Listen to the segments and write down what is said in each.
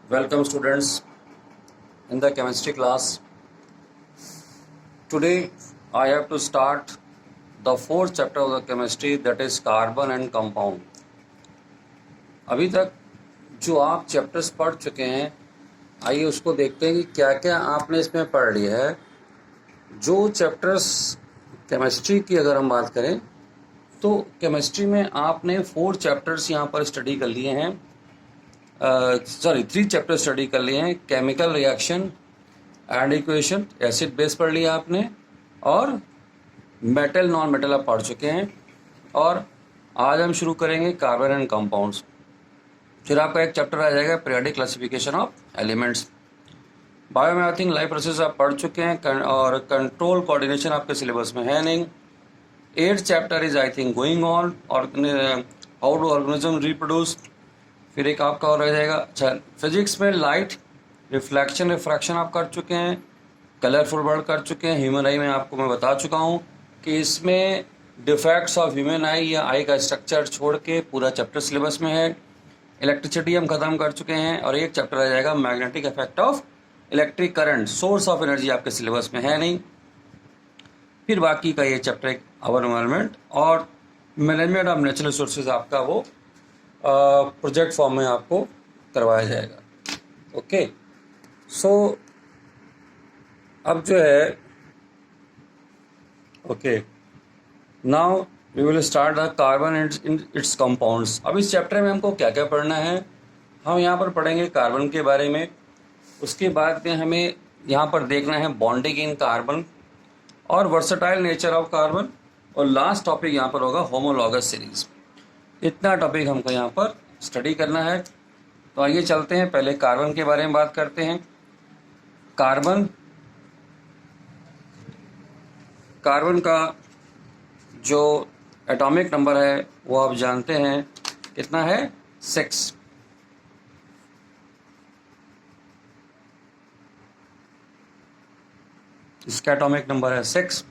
Welcome students in the chemistry class. Today I have to start the fourth chapter of the chemistry, that is carbon and compound. अभी तक जो आप chapters पढ़ चुके हैं, आइए उसको देखते हैं कि क्या क्या आपने इसमें पढ़ लिया है। जो चैप्टर्स केमिस्ट्री की अगर हम बात करें तो केमिस्ट्री में आपने 4 चैप्टर्स यहाँ पर स्टडी कर लिए हैं, 3 चैप्टर स्टडी कर लिए हैं। Chemical reaction and equation, acid base पढ़ लिया आपने, और मेटल नॉन मेटल आप पढ़ चुके हैं। और आज हम शुरू करेंगे कार्बन एंड कंपाउंड्स। फिर आपका एक चैप्टर आ जाएगा पीरियोडिक क्लासिफिकेशन ऑफ एलिमेंट्स। बायोमैथिंग लाइफ प्रोसेस आप पढ़ चुके हैं, और कंट्रोल कोऑर्डिनेशन आपके सिलेबस में है नहीं। 8th chapter is I think going on, और हाउ डू ऑर्गेनिज्म रिप्रोड्यूस। फिर एक आपका और रह जाएगा, अच्छा, फिजिक्स में लाइट रिफ्लेक्शन रिफ्रैक्शन आप कर चुके हैं, कलरफुल वर्ड कर चुके हैं। ह्यूमन आई में आपको मैं बता चुका हूँ कि इसमें डिफेक्ट्स ऑफ ह्यूमन आई या आई का स्ट्रक्चर छोड़ के पूरा चैप्टर सिलेबस में है। इलेक्ट्रिसिटी हम खत्म कर चुके हैं, और एक चैप्टर आ जाएगा magnetic effect of electric current, source of energy आपके सिलेबस में है नहीं। फिर बाकी का ये चैप्टर एक आवर एनवायरनमेंट और मैनेजमेंट ऑफ नेचुरल रिसोर्सेज आपका वो प्रोजेक्ट फॉर्म में आपको करवाया जाएगा। ओके, सो अब जो है, okay, now we will start the carbon and its compounds. अब इस चैप्टर में हमको क्या क्या पढ़ना है, हम यहाँ पर पढ़ेंगे कार्बन के बारे में। उसके बाद में हमें यहाँ पर देखना है बॉन्डिंग इन कार्बन और वर्सटाइल नेचर ऑफ कार्बन, और लास्ट टॉपिक यहाँ पर होगा होमोलॉगस सीरीज। इतना टॉपिक हमको यहाँ पर स्टडी करना है। तो आइए चलते हैं, पहले कार्बन के बारे में बात करते हैं। कार्बन का जो एटॉमिक नंबर है वो आप जानते हैं कितना है, 6। इसका एटॉमिक नंबर है 6,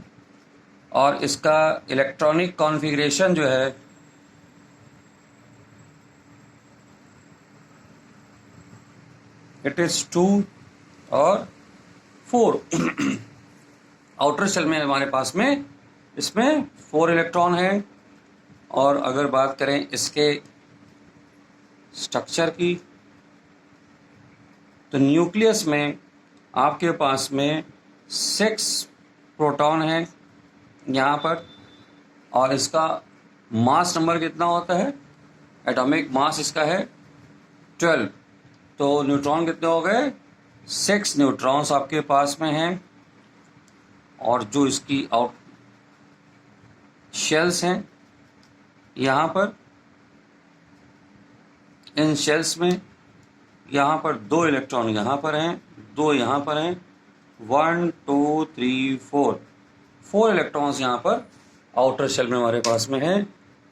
और इसका इलेक्ट्रॉनिक कॉन्फ़िगरेशन जो है इट इज 2 और 4। आउटर शेल में हमारे पास में इसमें 4 इलेक्ट्रॉन हैं। और अगर बात करें इसके स्ट्रक्चर की, तो न्यूक्लियस में आपके पास में 6 प्रोटॉन हैं यहाँ पर, और इसका मास नंबर कितना होता है, एटॉमिक मास इसका है 12। तो न्यूट्रॉन कितने हो गए, 6 न्यूट्रॉन्स आपके पास में हैं। और जो इसकी आउट शेल्स हैं यहाँ पर, इन शेल्स में यहाँ पर 2 इलेक्ट्रॉन यहाँ पर हैं, 2 यहाँ पर हैं, 1 2 3 4 इलेक्ट्रॉन्स यहाँ पर आउटर शेल में हमारे पास में है।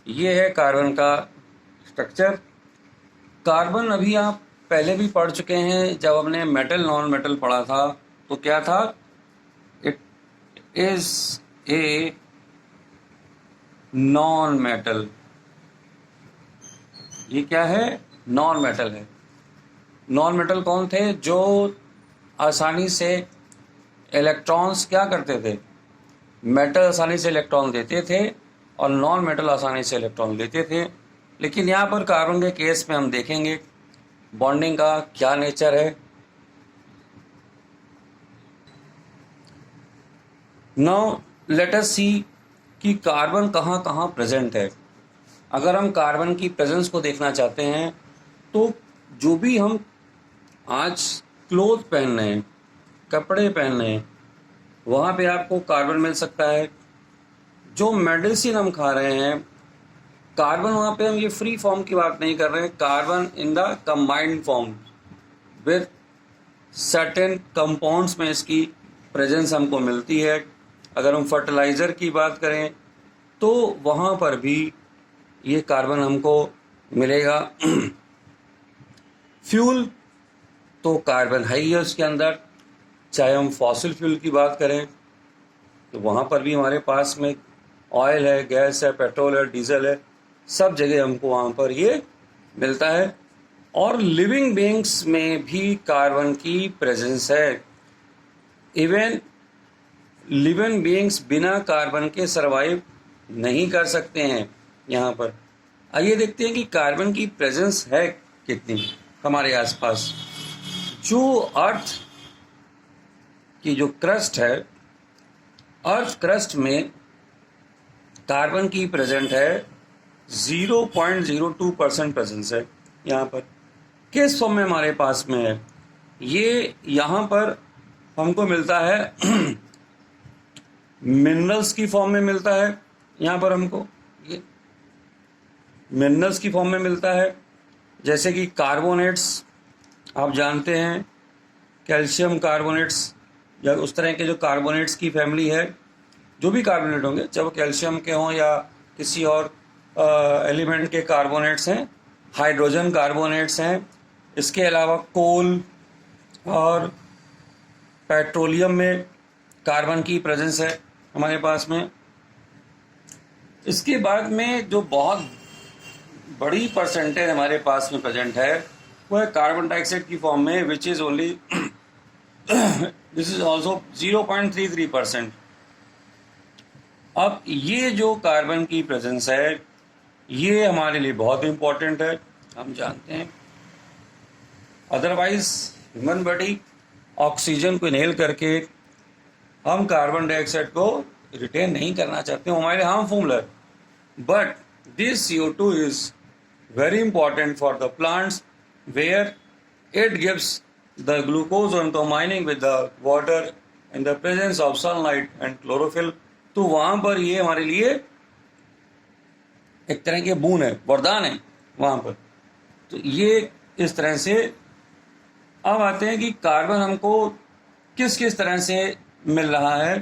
ये है कार्बन का स्ट्रक्चर। कार्बन अभी आप पहले भी पढ़ चुके हैं, जब हमने मेटल नॉन मेटल पढ़ा था तो क्या था, it is a non metal. ये क्या है, नॉन मेटल है। नॉन मेटल कौन थे, जो आसानी से इलेक्ट्रॉन्स क्या करते थे, मेटल आसानी से इलेक्ट्रॉन देते थे, और नॉन मेटल आसानी से इलेक्ट्रॉन लेते थे। लेकिन यहाँ पर कार्बन के केस में हम देखेंगे बॉन्डिंग का क्या नेचर है। नाउ लेट अस सी कि कार्बन कहाँ कहाँ प्रेजेंट है। अगर हम कार्बन की प्रेजेंस को देखना चाहते हैं तो जो भी हम आज क्लोथ पहन रहे हैं, कपड़े पहन रहे हैं, वहाँ पे आपको कार्बन मिल सकता है। जो मेडिसिन हम खा रहे हैं, कार्बन वहाँ पे, हम ये फ्री फॉर्म की बात नहीं कर रहे हैं, carbon in the combined form with certain compounds में इसकी प्रेजेंस हमको मिलती है। अगर हम फर्टिलाइज़र की बात करें तो वहाँ पर भी ये कार्बन हमको मिलेगा। फ्यूल तो कार्बन है ही है उसके अंदर, चाहे हम फॉसिल फ्यूल की बात करें तो वहाँ पर भी हमारे पास में ऑयल है, गैस है, पेट्रोल है, डीजल है, सब जगह हमको वहाँ पर ये मिलता है। और लिविंग बीइंग्स में भी कार्बन की प्रेजेंस है। इवन लिविंग बीइंग्स बिना कार्बन के सरवाइव नहीं कर सकते हैं। यहाँ पर आइए देखते हैं कि कार्बन की प्रेजेंस है कितनी हमारे आसपास। जो अर्थ की जो क्रस्ट है, अर्थ क्रस्ट में कार्बन की प्रेजेंट है 0.02% प्रेजेंस है। यहाँ पर किस फॉर्म में हमारे पास में है? ये यहाँ पर हमको मिलता है मिनरल्स की फॉर्म में मिलता है। यहाँ पर हमको ये मिनरल्स की फॉर्म में मिलता है, जैसे कि कार्बोनेट्स आप जानते हैं, कैल्शियम कार्बोनेट्स या उस तरह के जो कार्बोनेट्स की फैमिली है, जो भी कार्बोनेट होंगे, चाहे वो कैल्शियम के हों या किसी और एलिमेंट के कार्बोनेट्स हैं, हाइड्रोजन कार्बोनेट्स हैं। इसके अलावा कोल और पेट्रोलियम में कार्बन की प्रेजेंस है हमारे पास में। इसके बाद में जो बहुत बड़ी परसेंटेज हमारे पास में प्रेजेंट है वो है कार्बन डाइऑक्साइड की फॉर्म में, which is only this is also 0.33%। अब ये जो कार्बन की प्रेजेंस है ये हमारे लिए बहुत इंपॉर्टेंट है, हम जानते हैं। अदरवाइज ह्यूमन बॉडी ऑक्सीजन को इनहेल करके हम कार्बन डाइऑक्साइड को रिटेन नहीं करना चाहते, हमारे लिए हार्मफुल है। But this CO2 is very important for the plants where it gives the glucose on combining with the water in the presence of sunlight and chlorophyll. तो वहां पर ये हमारे लिए एक तरह के बून है, वरदान है वहां पर। तो ये इस तरह से। अब आते हैं कि कार्बन हमको किस किस तरह से मिल रहा है।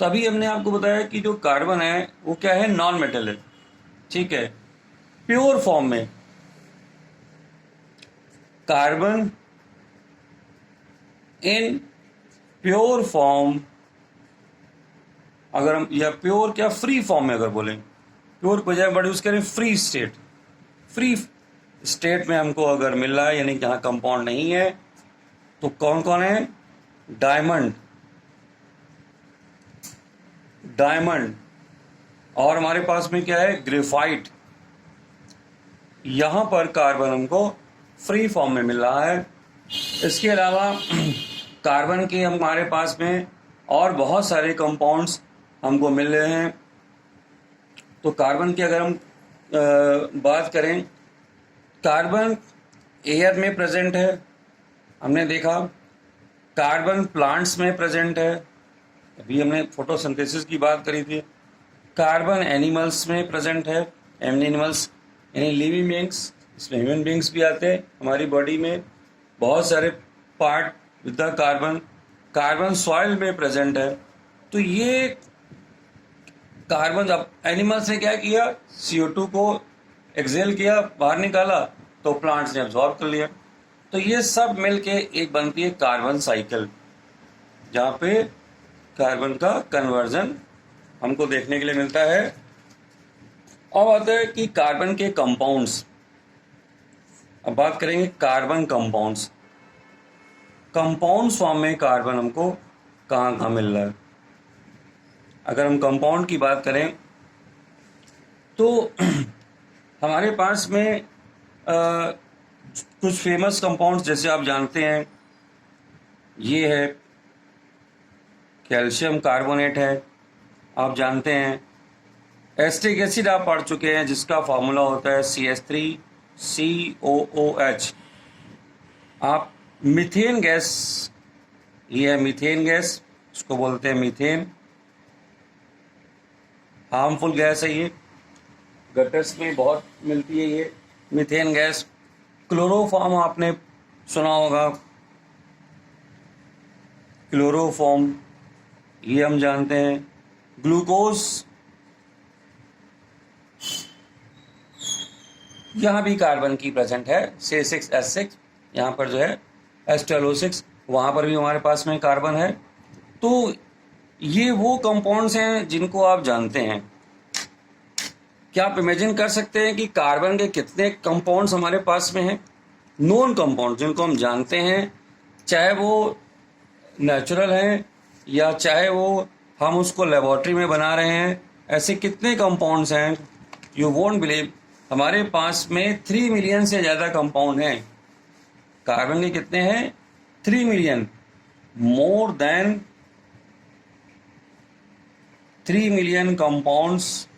तो अभी हमने आपको बताया कि जो कार्बन है वो क्या है, नॉन मेटल है, ठीक है। प्योर फॉर्म में कार्बन इन प्योर फॉर्म, अगर हम या प्योर क्या फ्री फॉर्म में अगर बोलें, प्योर को बजाय बट उसके फ्री स्टेट, फ्री स्टेट में हमको अगर मिल रहा है, यानी कि यहाँ कंपाउंड नहीं है, तो कौन कौन है? डायमंड, डायमंड, और हमारे पास में क्या है? ग्रेफाइट। यहां पर कार्बन हमको फ्री फॉर्म में मिल रहा है। इसके अलावा कार्बन के हमारे पास में और बहुत सारे कंपाउंड्स हमको मिल रहे हैं। तो कार्बन की अगर हम बात करें, कार्बन एयर में प्रेजेंट है, हमने देखा। कार्बन प्लांट्स में प्रेजेंट है, अभी हमने फोटोसिंथेसिस की बात करी थी। कार्बन एनिमल्स में प्रेजेंट है, एनिमल्स यानी लिविंग बीइंग्स, इसमें ह्यूमन बीइंग्स भी आते हैं हमारी बॉडी में, बहुत सारे part with the carbon. Carbon soil में प्रेजेंट है। तो ये कार्बन, अब एनिमल्स ने क्या किया, CO2 को एक्सेल किया, बाहर निकाला, तो प्लांट्स ने अब्जॉर्ब कर लिया। तो ये सब मिलके एक बनती है कार्बन साइकिल, जहाँ पे कार्बन का कन्वर्जन हमको देखने के लिए मिलता है। अब आता है कि कार्बन के कंपाउंड्स। अब बात करेंगे कार्बन कंपाउंड्स। कंपाउंड फॉर्म में कार्बन हमको कहाँ कहाँ मिल रहा है? अगर हम कंपाउंड की बात करें तो हमारे पास में कुछ फेमस कंपाउंड्स जैसे आप जानते हैं, ये है कैल्शियम कार्बोनेट है, आप जानते हैं। एसिटिक एसिड आप पढ़ चुके हैं, जिसका फार्मूला होता है CH3COOH। आप मीथेन गैस, ये है मीथेन गैस, इसको बोलते हैं मीथेन। हार्मफुल गैस है ये, गटर्स में बहुत मिलती है ये मीथेन गैस। क्लोरोफॉर्म आपने सुना होगा, क्लोरोफॉर्म ये हम जानते हैं। ग्लूकोज, यहाँ भी कार्बन की प्रेजेंट है, C6H6, यहाँ पर जो है H12O6, वहाँ पर भी हमारे पास में कार्बन है। तो ये वो कंपाउंड्स हैं जिनको आप जानते हैं। क्या आप इमेजिन कर सकते हैं कि कार्बन के कितने कंपाउंड्स हमारे पास में हैं? नोन कंपाउंड जिनको हम जानते हैं, चाहे वो नेचुरल हैं या चाहे वो हम उसको लेबोरेटरी में बना रहे हैं, ऐसे कितने कंपाउंड्स हैं, यू वोंट बिलीव, हमारे पास में 3 मिलियन से ज़्यादा कंपाउंड हैं। कार्बन के कितने हैं? 3 million, more than 3 million compounds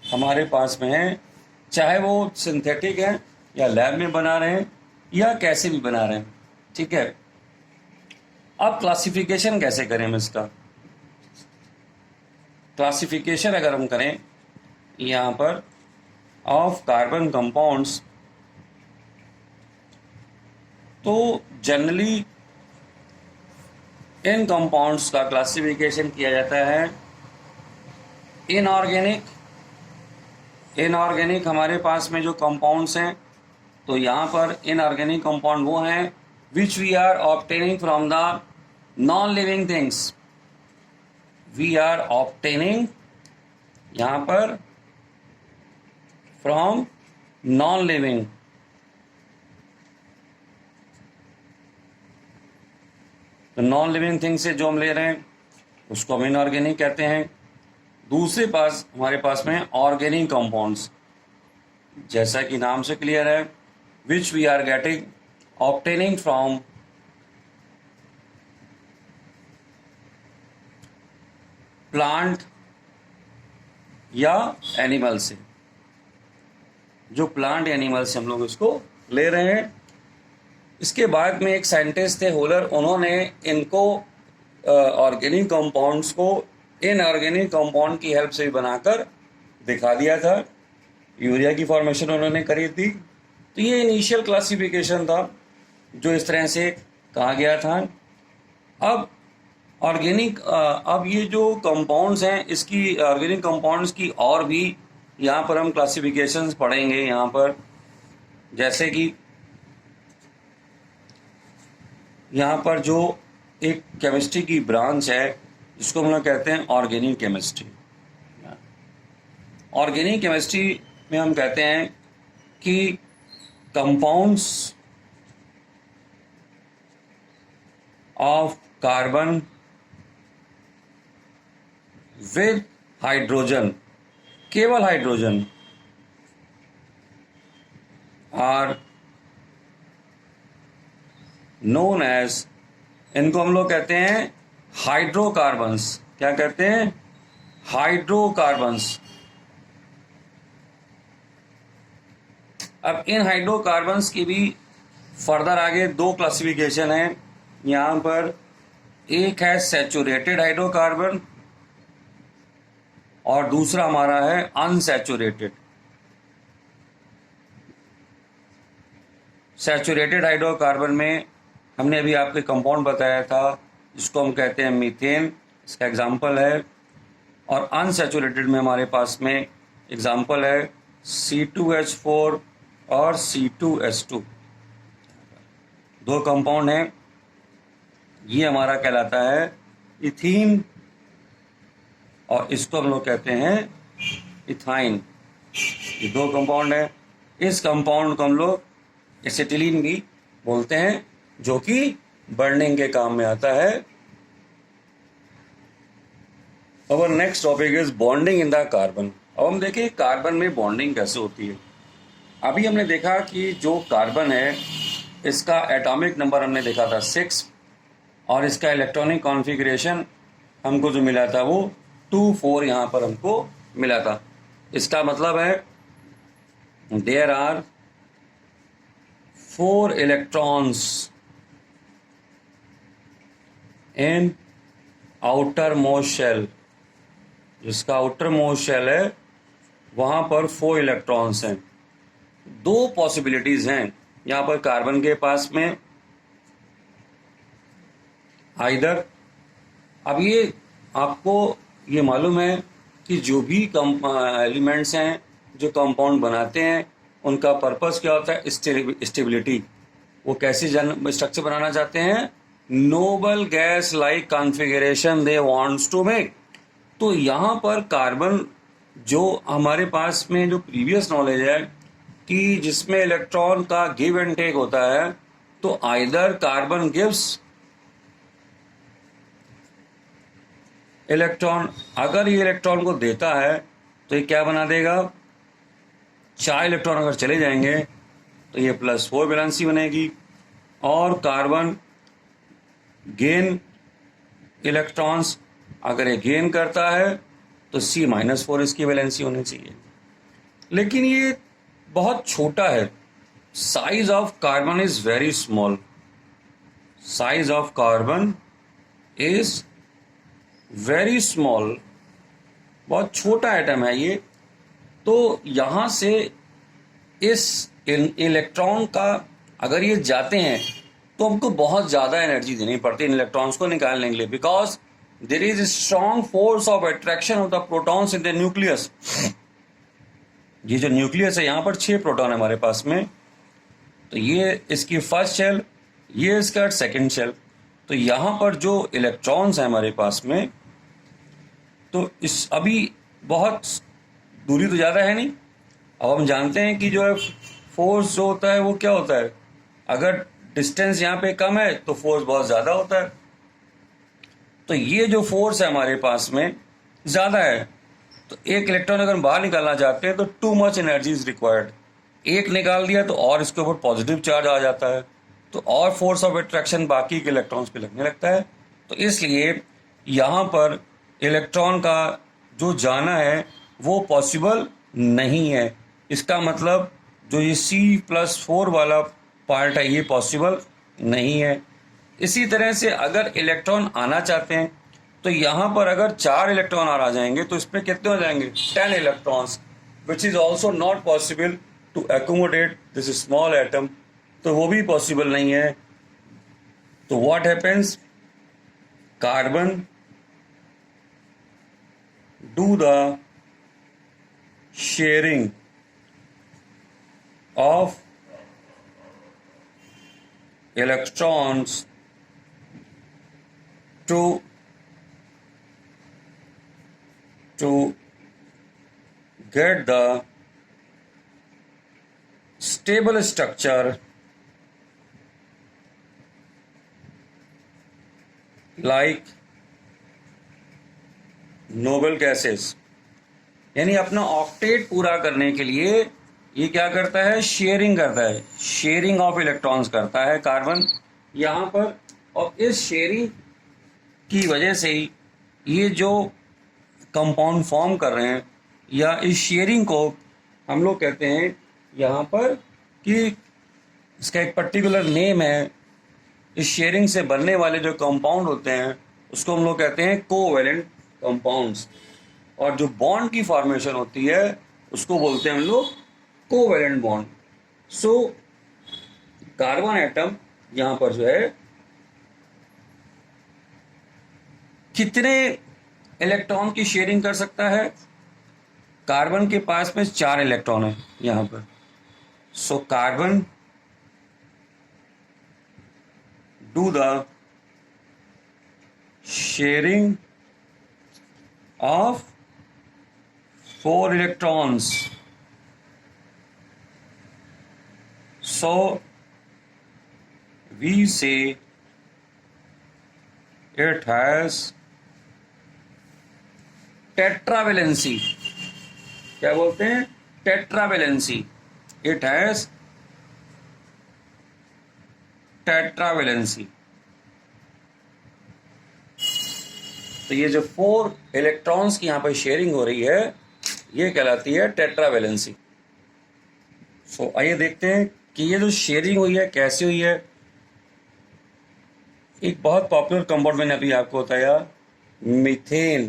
हमारे पास में हैं, चाहे वो सिंथेटिक है या लैब में बना रहे हैं या कैसे भी बना रहे हैं। ठीक है, अब क्लासिफिकेशन कैसे करें हम इसका? क्लासिफिकेशन अगर हम करें यहाँ पर ऑफ कार्बन कंपाउंड्स, तो जनरली इन कंपाउंड्स का क्लासिफिकेशन किया जाता है इनऑर्गेनिक। इनऑर्गेनिक हमारे पास में जो कंपाउंड्स हैं, तो यहाँ पर इनऑर्गेनिक कंपाउंड वो हैं which we are obtaining from the non living things. We are obtaining यहाँ पर फ्रॉम नॉन लिविंग, तो नॉन लिविंग थिंग से जो हम ले रहे हैं उसको हम इनऑर्गेनिक कहते हैं। दूसरे पास हमारे पास में ऑर्गेनिक कंपाउंड्स, जैसा कि नाम से क्लियर है, which we are getting obtaining from plant या एनिमल से, जो प्लांट एनिमल से हम लोग इसको ले रहे हैं। इसके बाद में एक साइंटिस्ट थे होलर, उन्होंने इनको ऑर्गेनिक कंपाउंड्स को इनऑर्गेनिक कंपाउंड की हेल्प से भी बनाकर दिखा दिया था। यूरिया की फॉर्मेशन उन्होंने करी थी। तो ये इनिशियल क्लासिफिकेशन था जो इस तरह से कहा गया था। अब ऑर्गेनिक, अब ये जो कंपाउंड्स हैं, इसकी ऑर्गेनिक कंपाउंड्स की और भी यहाँ पर हम क्लासिफिकेशंस पढ़ेंगे। यहाँ पर जैसे कि यहाँ पर जो एक केमिस्ट्री की ब्रांच है जिसको हम लोग कहते हैं ऑर्गेनिक केमिस्ट्री। ऑर्गेनिक केमिस्ट्री में हम कहते हैं कि compounds of carbon with hydrogen, केवल हाइड्रोजन, आर नोन एज, इनको हम लोग कहते हैं हाइड्रोकार्बन्स। क्या कहते हैं? हाइड्रोकार्बन्स। अब इन हाइड्रोकार्बन्स की भी फर्दर आगे दो क्लासिफिकेशन है यहाँ पर। एक है सैचुरेटेड हाइड्रोकार्बन और दूसरा हमारा है अनसैचुरेटेड। सैचुरेटेड हाइड्रोकार्बन में हमने अभी आपके कंपाउंड बताया था जिसको हम कहते हैं मीथेन, इसका एग्जाम्पल है। और अनसैचुरेटेड में हमारे पास में एग्जाम्पल है C2H4 और C2H2। दो कंपाउंड हैं, ये हमारा कहलाता है इथीन और इसको हम लोग कहते हैं इथाइन। ये दो कंपाउंड है। इस कंपाउंड को हम लोग एसिटिलीन भी बोलते हैं जो कि बर्निंग के काम में आता है। Our next topic is bonding in the carbon. अब हम देखें कार्बन में बॉन्डिंग कैसे होती है। अभी हमने देखा कि जो कार्बन है इसका एटॉमिक नंबर हमने देखा था 6 और इसका इलेक्ट्रॉनिक कॉन्फ़िगरेशन हमको जो मिला था वो 2,4 यहाँ पर हमको मिला था। इसका मतलब है there are 4 electrons in outermost shell. जिसका आउटर मोस्ट शेल है वहाँ पर 4 इलेक्ट्रॉन्स हैं। दो पॉसिबिलिटीज़ हैं यहाँ पर कार्बन के पास में। आइदर, अब ये आपको ये मालूम है कि जो भी एलिमेंट्स हैं जो कंपाउंड बनाते हैं उनका पर्पस क्या होता है? स्टेबिलिटी। वो कैसी स्ट्रक्चर बनाना चाहते हैं? Noble gas like configuration they wants to make. तो यहाँ पर कार्बन, जो हमारे पास में जो प्रीवियस नॉलेज है कि जिसमें इलेक्ट्रॉन का गिव एंड टेक होता है, तो आइदर कार्बन गिव्स इलेक्ट्रॉन, अगर ये इलेक्ट्रॉन को देता है तो ये क्या बना देगा, 4 इलेक्ट्रॉन अगर चले जाएंगे तो ये +4 वैलेंसी बनेगी, और कार्बन गेन इलेक्ट्रॉन्स, अगर ये गेन करता है तो C-4 इसकी वैलेंसी होनी चाहिए। लेकिन ये बहुत छोटा है, size of carbon is very small, size of carbon is very small, बहुत छोटा एटम है ये। तो यहाँ से इस इलेक्ट्रॉन का अगर ये जाते हैं तो हमको बहुत ज़्यादा एनर्जी देनी पड़ती है इन इलेक्ट्रॉन्स को निकालने के लिए, because there is strong force of attraction of the protons in the nucleus. ये जो न्यूक्लियस है यहाँ पर 6 प्रोटॉन है हमारे पास में, तो ये इसकी फर्स्ट शेल, ये इसका सेकंड शेल। तो यहाँ पर जो इलेक्ट्रॉन्स हैं हमारे पास में, तो इस अभी बहुत दूरी तो ज़्यादा है नहीं। अब हम जानते हैं कि जो है फोर्स जो होता है वो क्या होता है, अगर डिस्टेंस यहाँ पे कम है तो फोर्स बहुत ज़्यादा होता है। तो ये जो फोर्स है हमारे पास में ज़्यादा है, तो एक इलेक्ट्रॉन अगर हम बाहर निकालना चाहते हैं तो too much energy is required. एक निकाल दिया तो और इसके ऊपर पॉजिटिव चार्ज आ जाता है, तो और फोर्स ऑफ अट्रैक्शन बाकी के इलेक्ट्रॉन्स पे लगने लगता है। तो इसलिए यहाँ पर इलेक्ट्रॉन का जो जाना है वो पॉसिबल नहीं है। इसका मतलब जो ये C+4 वाला पार्ट है ये पॉसिबल नहीं है। इसी तरह से अगर इलेक्ट्रॉन आना चाहते हैं तो यहाँ पर अगर 4 इलेक्ट्रॉन आ जाएंगे तो इसमें कितने हो जाएंगे, 10 electrons, which is also not possible to accommodate this small atom, तो वो भी पॉसिबल नहीं है। तो what happens, carbon do the sharing of electrons to get the stable structure like noble gases। यानी अपना ऑक्टेट पूरा करने के लिए ये क्या करता है, शेयरिंग करता है, शेयरिंग ऑफ इलेक्ट्रॉन्स करता है कार्बन यहाँ पर। और इस शेयरिंग की वजह से ही ये जो कंपाउंड फॉर्म कर रहे हैं, या इस शेयरिंग को हम लोग कहते हैं यहाँ पर कि इसका एक पर्टिकुलर नेम है। इस शेयरिंग से बनने वाले जो कंपाउंड होते हैं उसको हम लोग कहते हैं कोवैलेंट कंपाउंड्स, और जो बॉन्ड की फॉर्मेशन होती है उसको बोलते हैं हम लोग covalent bond. So carbon atom यहाँ पर जो है कितने इलेक्ट्रॉन की शेयरिंग कर सकता है, कार्बन के पास में 4 इलेक्ट्रॉन है यहाँ पर। So carbon do the sharing of 4 electrons. So we say it has tetravalency। क्या बोलते हैं, tetravalency। It has tetravalency। तो ये जो 4 इलेक्ट्रॉन्स की यहाँ पर शेयरिंग हो रही है ये कहलाती है टेट्रावेलेंसी। सो आइए देखते हैं कि ये जो शेयरिंग हुई है कैसे हुई है। एक बहुत पॉपुलर कंपाउंड मैंने अभी आपको बताया, मीथेन।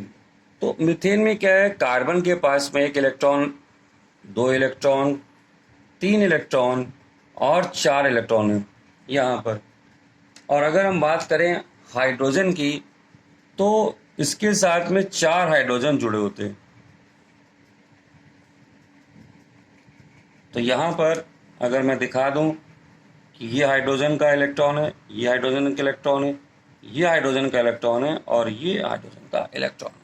तो मीथेन में क्या है, कार्बन के पास में 1 इलेक्ट्रॉन, 2 इलेक्ट्रॉन, 3 इलेक्ट्रॉन और 4 इलेक्ट्रॉन है यहाँ पर। और अगर हम बात करें हाइड्रोजन की तो इसके साथ में 4 हाइड्रोजन जुड़े होते हैं। तो यहाँ पर अगर मैं दिखा दूं कि ये हाइड्रोजन का इलेक्ट्रॉन है, ये हाइड्रोजन का इलेक्ट्रॉन है, ये हाइड्रोजन का इलेक्ट्रॉन है और ये हाइड्रोजन का इलेक्ट्रॉन है,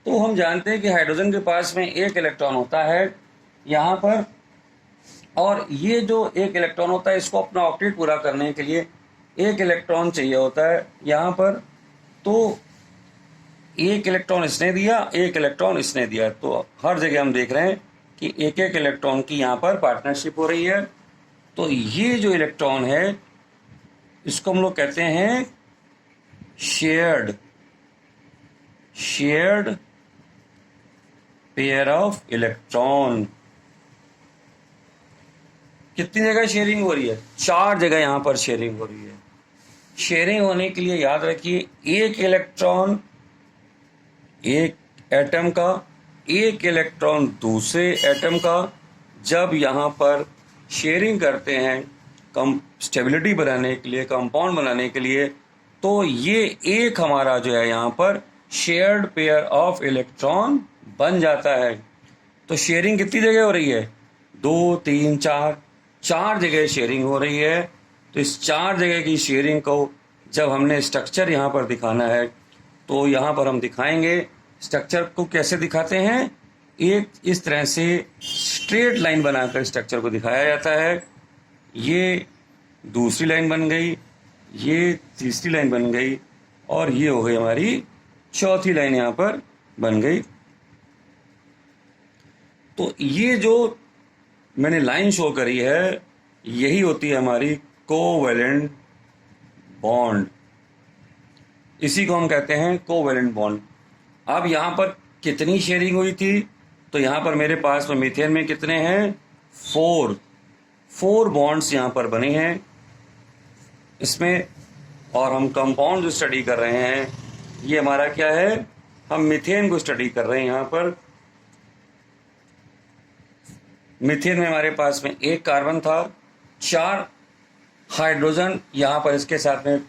तो हम जानते हैं कि हाइड्रोजन के पास में 1 इलेक्ट्रॉन होता है यहाँ पर, और ये जो एक इलेक्ट्रॉन होता है, इसको अपना ऑक्टेट पूरा करने के लिए एक इलेक्ट्रॉन चाहिए होता है यहाँ पर। तो एक इलेक्ट्रॉन इसने दिया, एक इलेक्ट्रॉन इसने दिया, तो हर जगह हम देख रहे हैं कि एक एक इलेक्ट्रॉन की यहाँ पर पार्टनरशिप हो रही है। तो ये जो इलेक्ट्रॉन है इसको हम लोग कहते हैं शेयर्ड पेयर ऑफ इलेक्ट्रॉन। कितनी जगह शेयरिंग हो रही है? 4 जगह यहाँ पर शेयरिंग हो रही है। शेयरिंग होने के लिए याद रखिए, एक इलेक्ट्रॉन एक एटम का, एक इलेक्ट्रॉन दूसरे एटम का, जब यहाँ पर शेयरिंग करते हैं स्टेबिलिटी बनाने के लिए, कंपाउंड बनाने के लिए, तो ये एक हमारा जो है यहाँ पर शेयर्ड पेयर ऑफ इलेक्ट्रॉन बन जाता है। तो शेयरिंग कितनी जगह हो रही है? 2, 3, 4 जगह शेयरिंग हो रही है। तो इस 4 जगह की शेयरिंग को जब हमने स्ट्रक्चर यहाँ पर दिखाना है तो यहाँ पर हम दिखाएंगे। स्ट्रक्चर को कैसे दिखाते हैं? एक इस तरह से स्ट्रेट लाइन बनाकर स्ट्रक्चर को दिखाया जाता है। ये दूसरी लाइन बन गई, ये तीसरी लाइन बन गई, और ये हो गई हमारी चौथी लाइन यहाँ पर बन गई। तो ये जो मैंने लाइन शो करी है, यही होती है हमारी कोवैलेंट बॉन्ड। इसी को हम कहते हैं कोवैलेंट बॉन्ड। अब यहाँ पर कितनी शेयरिंग हुई थी? तो यहाँ पर मेरे पास में मीथेन में कितने हैं? 4 बॉन्ड्स यहाँ पर बने हैं इसमें। और हम कंपाउंड जो स्टडी कर रहे हैं, ये हमारा क्या है? हम मीथेन को स्टडी कर रहे हैं। यहाँ पर मीथेन में हमारे पास में एक कार्बन था, 4 हाइड्रोजन यहाँ पर इसके साथ में